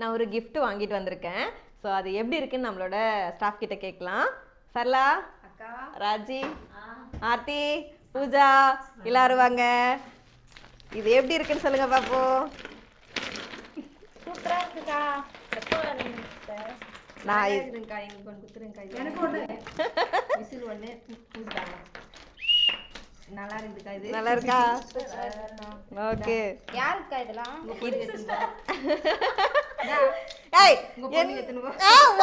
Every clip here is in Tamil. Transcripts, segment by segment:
நான் ஒரு gift வாங்கிட்டு வந்திருக்கேன். ஸோ அது எப்படி இருக்குன்னு நம்மளோட ஸ்டாஃப் கிட்ட கேட்கலாம். சரளா, அக்கா, ராஜி, ஆர்த்தி, பூஜா எல்லாரும் வாங்க. இது எப்படி இருக்குன்னு சொல்லுங்க பாப்போம். சூப்பரா இருக்குக்கா. நான் இருக்குங்கக்கா, எங்களுக்கு ஒன்று குத்துருங்கக்கா. எனக்கு ஒன்று விசில் ஒன்று பூசிட்டாங்க. நல்லா இருக்குக்கா. இது நல்லா இருக்கா? ஓகே. யாருக்கா இதெல்லாம்? ஏய், உங்க பொண்ணு எத்தனை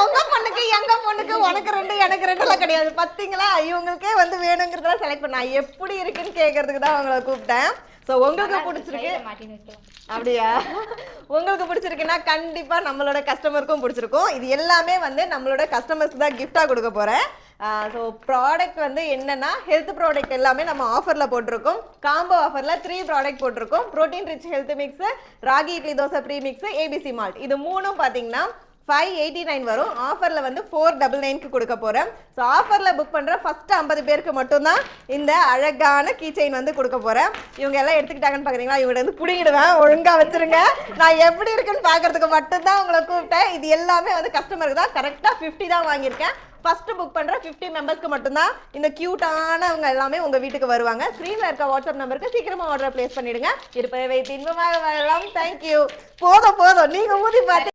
உங்க பொண்ணுக்கு எங்க பொண்ணுக்கு உனக்கு ரெண்டு எனக்கு ரெண்டுலாம் கிடையாது. பாத்தீங்களா, இவங்களுக்கே வந்து வேணுங்கிறதெல்லாம் செலக்ட் பண்ண எப்படி இருக்குன்னு கேட்கறதுக்கு தான் அவங்கள கூப்பிட்டேன். ஸோ உங்களுக்கு பிடிச்சிருக்கு அப்படியா? உங்களுக்கு பிடிச்சிருக்குன்னா கண்டிப்பா நம்மளோட கஸ்டமருக்கும் பிடிச்சிருக்கும். இது எல்லாமே வந்து நம்மளோட கஸ்டமர்ஸ்க்கு தான் கிஃப்டா கொடுக்க போறேன். ஸோ ப்ராடக்ட் வந்து என்னன்னா ஹெல்த் ப்ராடக்ட் எல்லாமே நம்ம ஆஃபர்ல போட்டிருக்கோம். காம்போ ஆஃபர்ல 3 ப்ராடக்ட் போட்டிருக்கோம். Protein rich health mix, ragi idli dosa pre mix, ABC malt. இது மூணும் பாத்தீங்கன்னா 589 வரும். ஆஃபர்ல வந்து 499க்கு கொடுக்க போறேன். ஸோ ஆஃபர்ல புக் பண்ற ஃபர்ஸ்ட் 50 பேருக்கு மட்டும்தான் இந்த அழகான கீ செயின் வந்து கொடுக்க போறேன். இவங்க எல்லாம் எடுத்துக்கிட்டாங்கன்னு பாக்குறீங்களா? இவங்க வந்து புடிங்கிடுவேன், ஒழுங்கா வச்சிருங்க. நான் எப்படி இருக்குன்னு பாக்குறதுக்கு மட்டும்தான் உங்களை கூப்பிட்டேன். இது எல்லாமே வந்து கஸ்டமருக்கு தான். கரெக்டா 50 தான் வாங்கியிருக்கேன். ஃபர்ஸ்ட் புக் பண்ற 50 மெம்பர்ஸ்க்கு மட்டும்தான் இந்த கியூட்டானவங்க எல்லாமே உங்க வீட்டுக்கு வருவாங்க. ஸ்க்ரீன்ல இருக்க வாட்ஸ்அப் நம்பருக்கு சீக்கிரமா ஆர்டர் பிளேஸ் பண்ணிடுங்க. இருப்பதை வைத்து இன்பமாக வாழலாம். தேங்க்யூ. போதும் நீங்க ஊதி பார்த்து